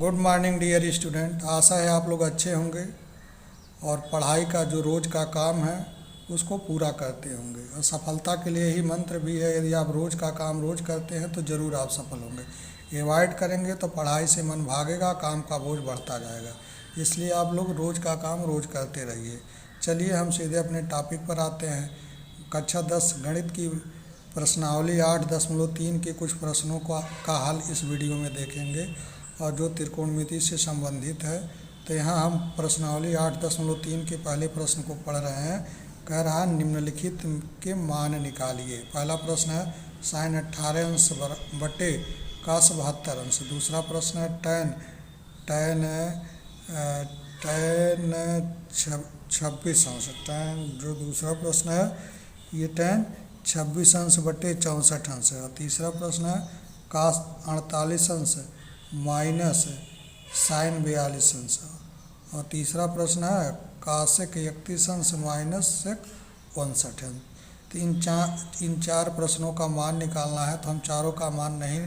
Good morning dear student. आशा है आप लोग अच्छे होंगे और पढ़ाई का जो रोज़ का काम है उसको पूरा करते होंगे। और सफलता के लिए ही मंत्र भी है, यदि आप रोज़ का काम रोज़ करते हैं तो ज़रूर आप सफल होंगे। अवॉइड करेंगे तो पढ़ाई से मन भागेगा, काम का बोझ बढ़ता जाएगा। इसलिए आप लोग रोज़ का काम रोज़ करते रहिए। चलिए हम सीधे अपने टॉपिक पर आते हैं। कक्षा 10 गणित की प्रश्नावली 8.3 के कुछ प्रश्नों का हल इस वीडियो में देखेंगे और जो त्रिकोणमिति से संबंधित है। तो यहाँ हम प्रश्नावली 8.3 के पहले प्रश्न को पढ़ रहे हैं। कह रहा है निम्नलिखित के मान निकालिए। पहला प्रश्न है sin 18 अंश बटे cos 72 अंश। दूसरा प्रश्न है tan 26 अंश। जो दूसरा प्रश्न है ये tan 26 अंश बटे 64 अंश है। और तीसरा प्रश्न है cos 48 अंश माइनस साइन 42 अंश। और तीसरा प्रश्न है कासेक 31 अंश माइनस सेक 59 अंश। तो इन चार प्रश्नों का मान निकालना है। तो हम चारों का मान नहीं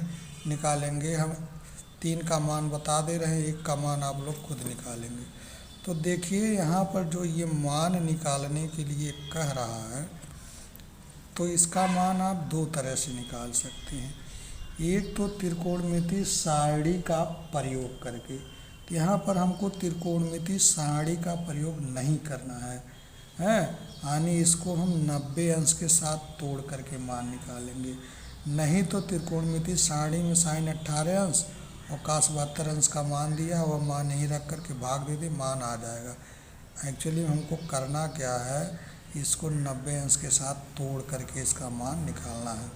निकालेंगे, हम 3 का मान बता दे रहे हैं, 1 का मान आप लोग खुद निकालेंगे। तो देखिए यहाँ पर जो ये मान निकालने के लिए कह रहा है तो इसका मान आप 2 तरह से निकाल सकते हैं। एक तो त्रिकोणमिति सारणी का प्रयोग करके। तो यहाँ पर हमको त्रिकोणमिति सारणी का प्रयोग नहीं करना है यानी इसको हम 90 अंश के साथ तोड़ करके मान निकालेंगे। नहीं तो त्रिकोणमिति सारणी में sin 18 अंश और cos 72 अंश का मान दिया, वह मान नहीं रख करके भाग दे दे, मान आ जाएगा। एक्चुअली हमको करना क्या है, इसको 90 अंश के साथ तोड़ करके इसका मान निकालना है।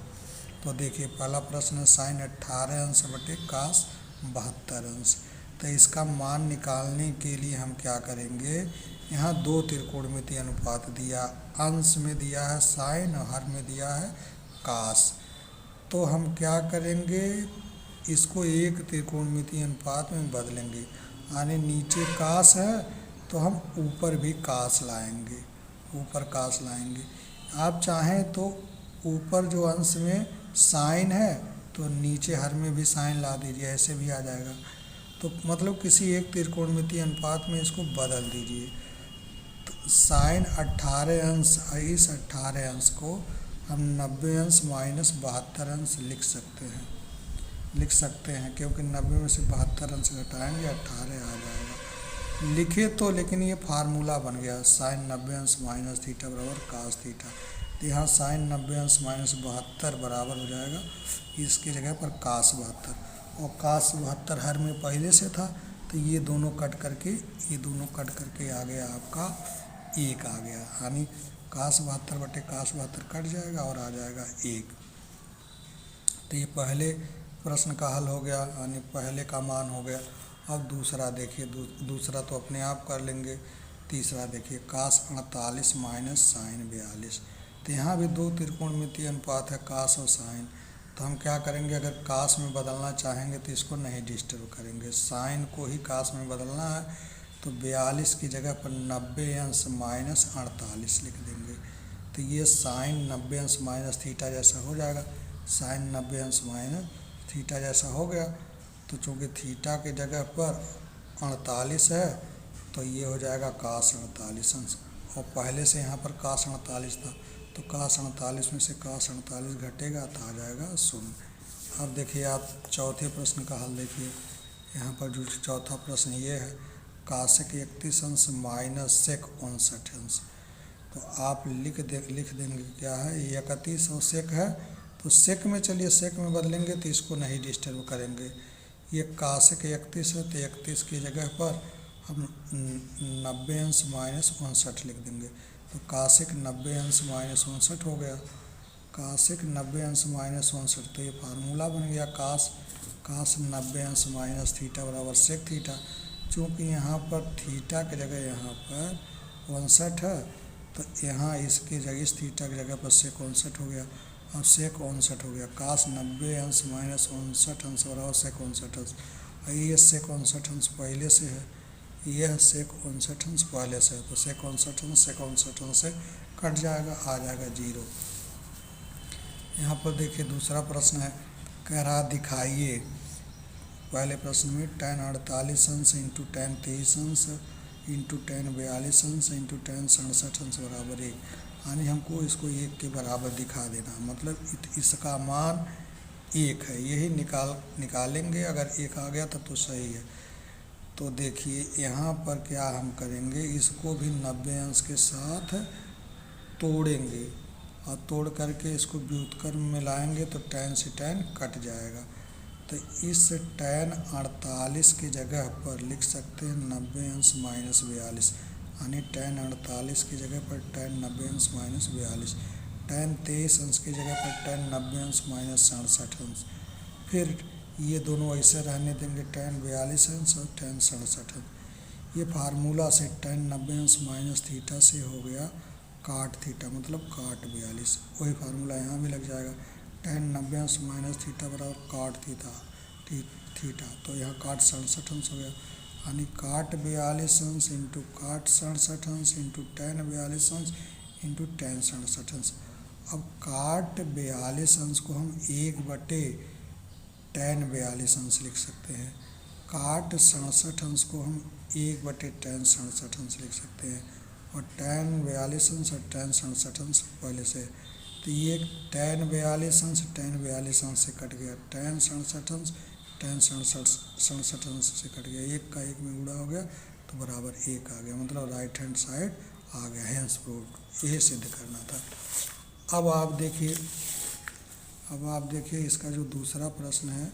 तो देखिए पहला प्रश्न है sin 18 अंश बटे cos 72 अंश। तो इसका मान निकालने के लिए हम क्या करेंगे, यहाँ 2 त्रिकोणमिति अनुपात दिया, अंश में दिया है sin और हर में दिया है cos। तो हम क्या करेंगे, इसको एक त्रिकोणमिति अनुपात में बदलेंगे। यानी नीचे cos है तो हम ऊपर भी cos लाएंगे, ऊपर cos लाएंगे। आप चाहें तो ऊपर जो अंश में साइन है तो नीचे हर में भी साइन ला दीजिए, ऐसे भी आ जाएगा। तो मतलब किसी एक त्रिकोणमिति अनुपात में इसको बदल दीजिए। तो sin 18 अंश, इस 18 अंश को हम 90 अंश माइनस 72 अंश लिख सकते हैं क्योंकि 90 में से 72 अंश घटाएंगे 18 आ जाएगा। लिखे तो लेकिन ये फार्मूला बन गया sin 90 अंश माइनस थीटा बराबर cos थीटा। तो यहाँ sin 90 अंश माइनस 72 बराबर हो जाएगा इसकी जगह पर cos 72। और cos 72 हर में पहले से था तो ये दोनों कट करके आ गया आपका 1 आ गया। यानी cos 72 बटे cos 72 कट जाएगा और आ जाएगा 1। तो ये पहले प्रश्न का हल हो गया, यानी पहले का मान हो गया। अब दूसरा देखिए, दूसरा तो अपने आप कर लेंगे। तीसरा देखिए cos 48 माइनस साइन 42। तो यहाँ भी 2 त्रिकोणमिति अनुपात है cos और साइन। तो हम क्या करेंगे, अगर cos में बदलना चाहेंगे तो इसको नहीं डिस्टर्ब करेंगे, साइन को ही cos में बदलना है। तो 42 की जगह पर 90 अंश माइनस 48 लिख देंगे। तो ये साइन 90 अंश माइनस थीटा जैसा हो जाएगा, साइन 90 अंश माइनस थीटा जैसा हो गया। तो चूँकि थीटा की जगह पर 48 है तो ये हो जाएगा cos 48 अंश। और पहले से यहाँ पर cos 48 था तो cos 48 में से cos 48 घटेगा तो आ जाएगा 0। अब देखिए आप चौथे प्रश्न का हल देखिए। यहाँ पर जो चौथा प्रश्न ये है कासेक 31 अंश माइनस सेक 59 अंश। तो आप लिख देंगे क्या है, 31 और सेक है तो सेक में, चलिए सेक में बदलेंगे तो इसको नहीं डिस्टर्ब करेंगे। ये कासेक 31 है तो 31 की जगह पर हम 90 अंश माइनस 59 लिख देंगे। तो कासेक 90 अंश माइनस 59 हो गया, कासेक 90 अंश माइनस 59। तो ये फार्मूला बन गया कास 90 अंश माइनस थीटा बराबर सेक थीटा। चूँकि यहाँ पर थीटा की जगह यहाँ पर 59 है तो यहाँ इसकी जगह, इस थीटा की जगह पर सेक 59 हो गया। अब सेक 59 हो गया, cos 90 अंश माइनस 59 अंश बराबर सेक 59 अंश। ये सेक 59 अंश पहले से है, यह सेक 59 अंश पहले से है तो सेक 59 अंश से कट जाएगा, आ जाएगा 0। यहाँ पर देखिए दूसरा प्रश्न है, कह रहा दिखाइए पहले प्रश्न में tan 48 अंश इंटू tan 23 अंश इंटू tan 42 अंश इंटू tan 67 अंश बराबर 1, यानी हमको इसको 1 के बराबर दिखा देना, मतलब इसका मान 1 है, यही निकालेंगे। अगर 1 आ गया तब तो सही है। तो देखिए यहाँ पर क्या हम करेंगे, इसको भी 90 अंश के साथ तोड़ेंगे और तोड़ करके इसको व्युत्क्रम में लाएंगे तो tan से tan कट जाएगा। तो इस tan 48 की जगह पर लिख सकते हैं 90 अंश माइनस 42, यानी tan 48 की जगह पर tan 90 अंश माइनस 42, tan 23 अंश की जगह पर tan 90 अंश माइनस 67 अंश। फिर ये दोनों ऐसे रहने देंगे, tan 42 अंश और tan 67 अंश। ये फार्मूला से tan 90 अंश माइनस थीटा से हो गया काट थीटा, मतलब काट 42। वही फार्मूला यहाँ भी लग जाएगा, tan 90 अंश माइनस थीटा बराबर काट थीटा, तो यहाँ काट 67 अंश हो गया, यानी काट 42 अंश इंटू काट 67 अंश इंटू tan 42 अंश इंटू tan 67 अंश। अब काट 42 अंश को हम 1/tan 42 अंश लिख सकते हैं, काट 67 अंश को हम 1/tan 67 अंश लिख सकते हैं, और tan 42 अंश और tan 67 अंश पहले से। तो ये tan 42 अंश tan 42 अंश से कट गया, tan 67 अंश tan 67 अंश से कट गया, 1 का 1 में गुणा हो गया तो बराबर 1 आ गया, मतलब राइट हैंड साइड आ गया, हेंस प्रूव्ड। यही सिद्ध करना था। अब आप देखिए इसका जो दूसरा प्रश्न है,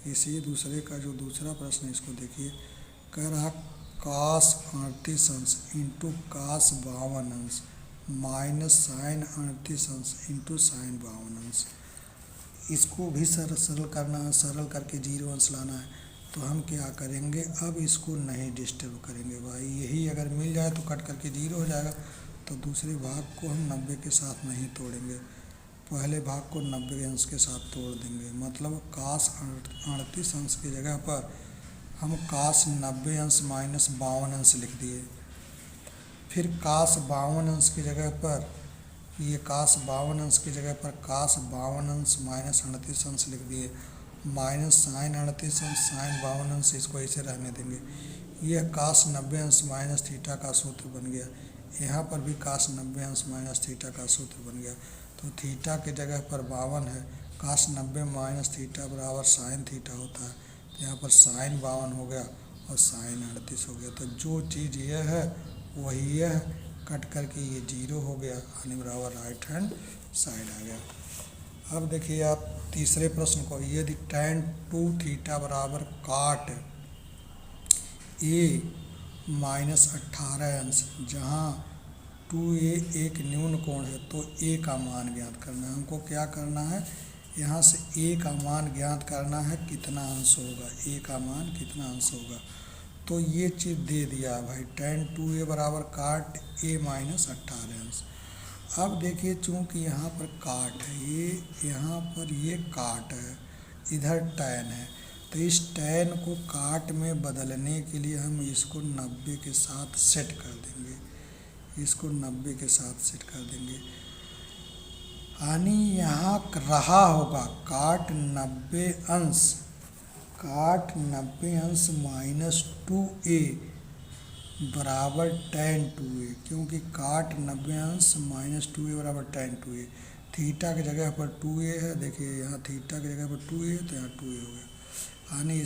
इसी दूसरे का जो दूसरा प्रश्न है, इसको देखिए। कह रहा cos 38 अंश इंटू cos 52 अंश माइनस sin 38 अंश इंटू sin 52 अंश। इसको भी सरल करना है, सरल करके 0 अंश लाना है। तो हम क्या करेंगे, अब इसको नहीं डिस्टर्ब करेंगे भाई, यही अगर मिल जाए तो कट करके 0 हो जाएगा। तो दूसरे भाग को हम 90 के साथ नहीं तोड़ेंगे, पहले भाग को 90 अंश के साथ तोड़ देंगे, मतलब cos 38 अंश की जगह पर हम cos 90 अंश माइनस 52 अंश लिख दिए। फिर cos 52 अंश की जगह पर ये cos 52 अंश की जगह पर cos 52 अंश माइनस 38 अंश लिख दिए, माइनस sin 38 अंश sin 52 अंश, इसको ऐसे रहने देंगे। यह cos 90 अंश माइनस थीटा का सूत्र बन गया, यहाँ पर भी cos 90 अंश माइनस थीटा का सूत्र बन गया। तो थीटा की जगह पर 52 है, cos 90 माइनस थीटा बराबर sin थीटा होता है, तो यहाँ पर sin 52 हो गया और sin 38 हो गया। तो जो चीज़ यह है वही यह कट करके ये 0 हो गया, यानी बराबर राइट हैंड साइड आ गया। अब देखिए आप तीसरे प्रश्न को, यदि tan 2 थीटा बराबर काट a माइनस 18 अंश, जहाँ 2a एक न्यून कोण है, तो a का मान ज्ञात करना है। हमको क्या करना है, यहाँ से a का मान ज्ञात करना है, कितना अंश होगा, a का मान कितना अंश होगा। तो ये चीज़ दे दिया भाई, tan 2a बराबर काट a माइनस 18 अंश। अब देखिए चूँकि यहाँ पर काट है, ये यहाँ पर ये काट है, इधर tan है, तो इस tan को काट में बदलने के लिए हम इसको 90 के साथ सेट कर देंगे, इसको 90 के साथ सेट कर देंगे, यानी यहाँ रहा होगा काट 90 अंश माइनस 2a बराबर tan 2a, क्योंकि काट 90 अंश माइनस 2a बराबर tan 2a। थीटा की जगह पर 2a है, देखिए यहाँ थीटा की जगह पर 2a है तो यहाँ 2a हो गया, यानी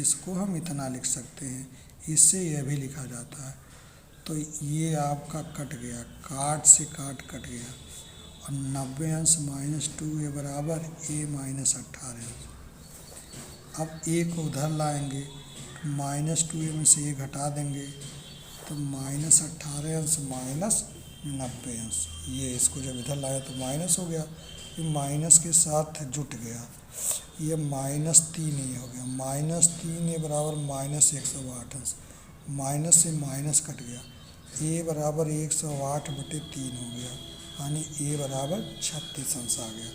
इसको हम इतना लिख सकते हैं, इससे यह भी लिखा जाता है। तो ये आपका कट गया, काट से काट कट गया, और 90 अंश माइनस 2a बराबर a माइनस 18 अंश। अब a को उधर लाएंगे, माइनस 2a में से a घटा देंगे, तो माइनस 18 अंश माइनस 90 अंश। ये इसको जब इधर लाए तो माइनस हो गया, ये माइनस के साथ जुट गया, ये माइनस 3a हो गया, माइनस 3a बराबर माइनस 108 अंश, माइनस से माइनस कट गया, a बराबर 108/3 हो गया, यानी a बराबर 36 अंश आ गया।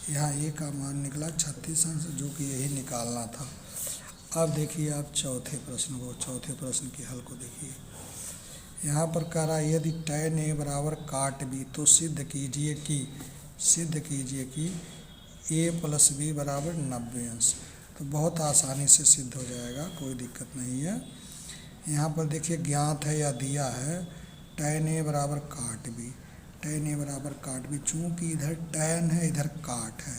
यहाँ a का मान निकला 36 अंश, जो कि यही निकालना था। अब देखिए आप चौथे प्रश्न के हल को देखिए। यहाँ पर कह रहा है यदि tan a बराबर काट b, तो सिद्ध कीजिए कि a प्लस b बराबर 90 अंश। तो बहुत आसानी से सिद्ध हो जाएगा, कोई दिक्कत नहीं है। यहाँ पर देखिए ज्ञात है या दिया है tan a बराबर काट b, tan a बराबर काट b। चूँकि इधर tan है इधर काट है,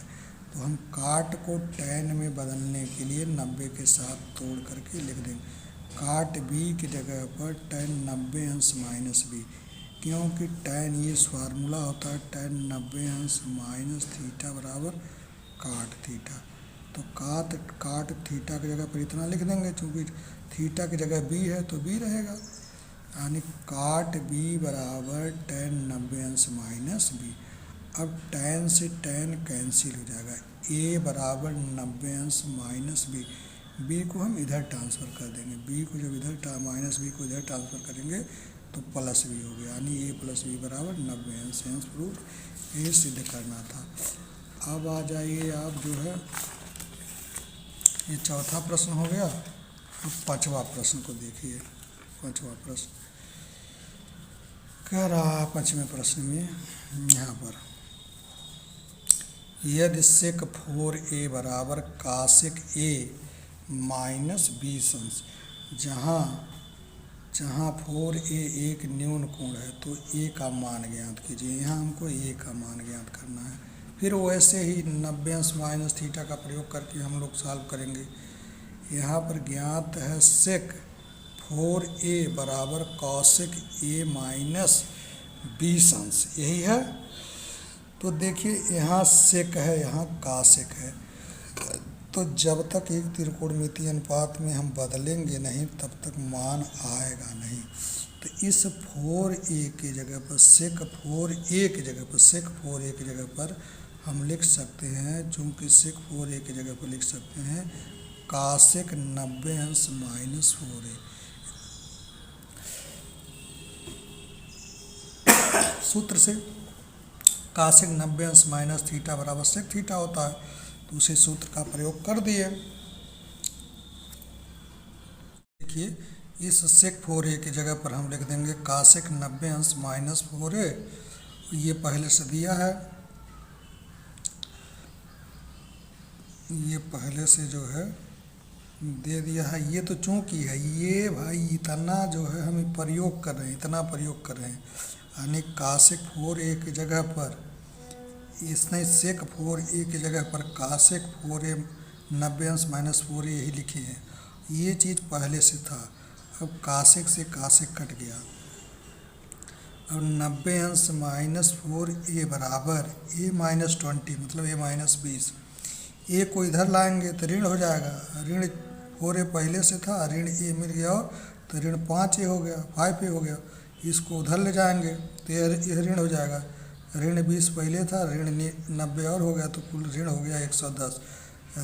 तो हम काट को tan में बदलने के लिए 90 के साथ तोड़ करके लिख देंगे। काट b की जगह पर tan 90 अंश माइनस b, क्योंकि tan ये फार्मूला होता है tan 90 अंश माइनस थीटा बराबर काट थीटा। तो काट थीटा की जगह पर इतना लिख देंगे, चूँकि थीटा की जगह b है तो b रहेगा, यानी काट b बराबर tan 90 अंश माइनस b। अब tan से tan कैंसिल हो जाएगा, a बराबर 90 अंश माइनस b। b को हम इधर ट्रांसफ़र कर देंगे, b को जब इधर माइनस b को इधर ट्रांसफ़र करेंगे तो प्लस b हो गया, यानी a प्लस b बराबर 90 अंश। सेंस प्रूफ ये सिद्ध करना था। अब आ जाइए आप जो है, ये चौथा प्रश्न हो गया। अब पांचवा प्रश्न को देखिए। पांचवा प्रश्न कह रहा, पांचवें प्रश्न में यहाँ पर यदि सेक 4a बराबर कासेक a माइनस 20 अंश, जहाँ 4a एक न्यून कोण है तो a का मान ज्ञात कीजिए। यहाँ हमको a का मान ज्ञात करना है। फिर वैसे ही 90 अंश माइनस थीटा का प्रयोग करके हम लोग सॉल्व करेंगे। यहाँ पर ज्ञात है सेक 4a बराबर कॉसेक a माइनस 20 अंश, यही है। तो देखिए यहाँ सेक है, यहाँ कासेक है, तो जब तक एक त्रिकोणमितीय अनुपात में हम बदलेंगे नहीं तब तक मान आएगा नहीं। तो इस 4a की जगह पर सेक 4a की जगह पर सेक 4a की जगह पर हम लिख सकते हैं, चूँकि सेक 4a की जगह पर लिख सकते हैं कासेक 90 अंश माइनस 4a। सूत्र से कासेक 90 अंश माइनस थीटा बराबर सेक थीटा होता है, तो उसी सूत्र का प्रयोग कर दिए। देखिए इस सेक 4a की जगह पर हम लिख देंगे कासेक 90 अंश माइनस 4a। ये पहले से दिया है, ये पहले से जो है दे दिया है। ये तो चूँकि है, ये भाई इतना जो है हम प्रयोग कर रहे हैं, इतना प्रयोग कर रहे हैं, यानी कासेक 4a की जगह पर इसने सेक 4a की जगह पर कासेक 4a 90 अंश माइनस 4a यही लिखे हैं। ये चीज़ पहले से था, अब कासेक से कासेक कट गया। अब 90 अंश माइनस 4a बराबर a माइनस 20 मतलब a माइनस 20। a को इधर लाएंगे तो ऋण हो जाएगा, ऋण 4a पहले से था, ऋण a मिल गया और तो ऋण 5a हो गया, 5a हो गया। इसको उधर ले जाएंगे तो यह ऋण हो जाएगा, ऋण 20 पहले था, ऋण 90 और हो गया, तो कुल ऋण हो गया 110।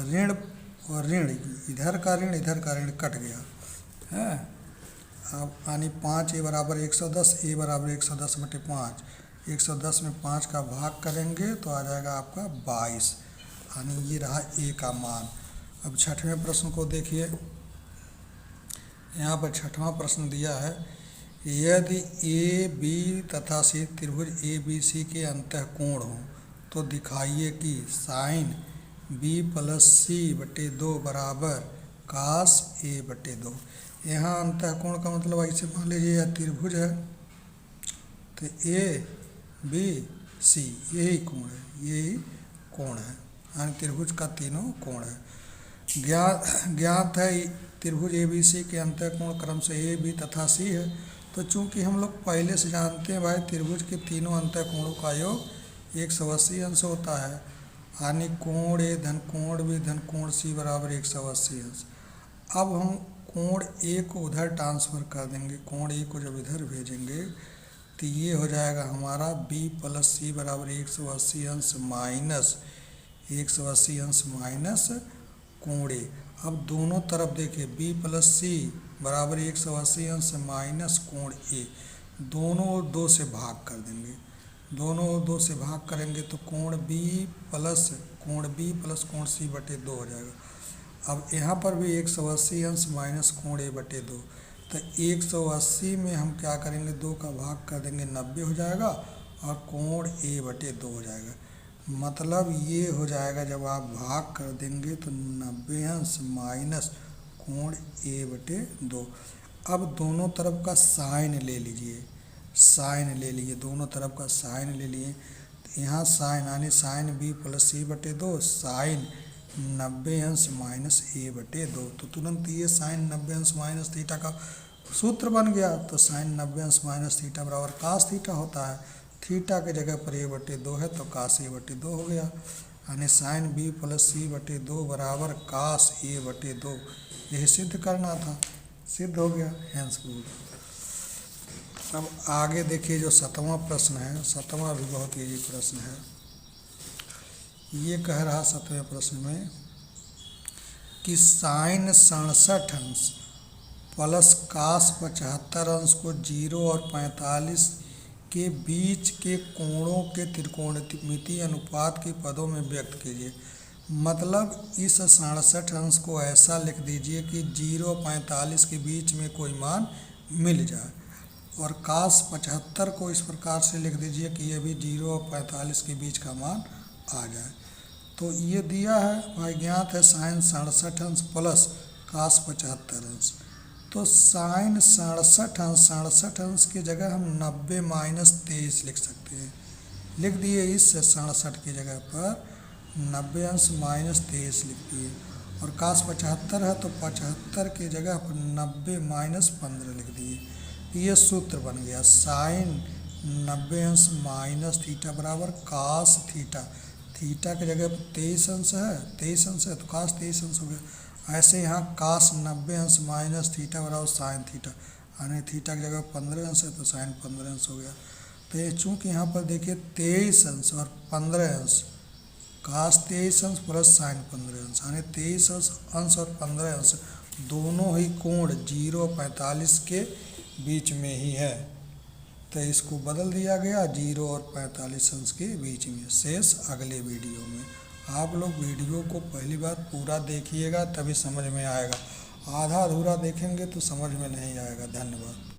ऋण और ऋण, इधर का ऋण कट गया है। अब यानी 5a बराबर 110, a बराबर 110/5। 110 में 5 का भाग करेंगे तो आ जाएगा आपका 22, यानी ये रहा a का मान। अब छठवें प्रश्न को देखिए। यहाँ पर छठवां प्रश्न दिया है, यदि ए बी तथा सी त्रिभुज ए बी सी के अंतःकोण हों तो दिखाइए कि साइन b प्लस सी बटे 2 बराबर कास a बटे 2। यहाँ अंतःकोण का मतलब ऐसे मान लीजिए यह त्रिभुज है, तो ए बी सी यही कोण है, यही कोण है, यानी त्रिभुज का तीनों कोण है। ज्ञात है त्रिभुज ए बी सी के अंतःकोण क्रम से ए बी तथा सी है। तो चूंकि हम लोग पहले से जानते हैं भाई त्रिभुज के तीनों अंतःकोणों का योग 180 अंश होता है, यानी कोण ए धन कोण बी धन कोण सी बराबर 180 अंश। अब हम कोण ए को उधर ट्रांसफ़र कर देंगे, कोण ए को जब इधर भेजेंगे तो ये हो जाएगा हमारा b प्लस सी बराबर 180 अंश माइनस 180 अंश माइनस कोण ए। अब दोनों तरफ देखिए b प्लस सी बराबर 180 अंश माइनस कोण ए, दोनों ओर 2 से भाग कर देंगे, दोनों ओर 2 से भाग करेंगे तो कोण b प्लस कोण सी बटे 2 हो जाएगा। अब यहाँ पर भी 180 अंश माइनस कोण ए बटे 2, तो 180 में हम क्या करेंगे 2 का भाग कर देंगे 90 हो जाएगा और कोण ए बटे 2 हो जाएगा। मतलब ये हो जाएगा, जब आप भाग कर देंगे तो 90 माइनस कोण a/2। अब दोनों तरफ का साइन ले लीजिए, साइन ले लिए, दोनों तरफ का साइन ले लिए, तो यहाँ साइन यानी sine b plus c/2 sine 90 minus a/2। तो तुरंत ये साइन 90 माइनस थीटा का सूत्र बन गया। तो साइन 90 माइनस थीटा बराबर कास थीटा होता है। थीटा के जगह पर a/2 है तो कास a/2 हो गया, यानी साइन b प्लस c/2 बराबर कास a/2। यही सिद्ध करना था, सिद्ध हो गया, हेंस प्रूव्ड। अब आगे देखिए जो 7वां प्रश्न है, 7वां भी बहुत इजी प्रश्न है। ये कह रहा 7वें प्रश्न में कि साइन 67 अंश प्लस कास 75 अंश को 0 और 45 के बीच के कोणों के त्रिकोणमितीय अनुपात के पदों में व्यक्त कीजिए। मतलब इस 67 अंश को ऐसा लिख दीजिए कि 0 और 45 के बीच में कोई मान मिल जाए, और कास 75 को इस प्रकार से लिख दीजिए कि ये भी 0 और 45 के बीच का मान आ जाए। तो ये दिया है भाई, ज्ञात है साइन 67 अंश प्लस कास 75 अंश। तो साइन 67 अंश की जगह हम 90 माइनस 23 लिख सकते हैं। लिख दिए, इस 67 की जगह पर 90 अंश माइनस 23 लिख दिए, और कास 75 है तो 75 की जगह पर 90 माइनस 15 लिख दिए। ये सूत्र बन गया, साइन 90 अंश माइनस थीटा बराबर कास थीटा। थीटा की जगह पर 23 अंश है, 23 अंश है तो कास 23 अंश हो गया। ऐसे यहाँ कास 90 अंश माइनस थीटा बराबर साइन थीटा, यानी थीटा की जगह 15 अंश है तो साइन 15 अंश हो गया। तो ये चूँकि यहाँ पर देखिए 23 अंश और 15 अंश, कास 23 अंश प्लस साइन 15 अंश, यानी 23 अंश और 15 अंश दोनों ही कोण 0 और 45 के बीच में ही है। तो इसको बदल दिया गया 0 और 45 अंश के बीच में। शेष अगले वीडियो में। आप लोग वीडियो को पहली बार पूरा देखिएगा तभी समझ में आएगा, आधा अधूरा देखेंगे तो समझ में नहीं आएगा। धन्यवाद।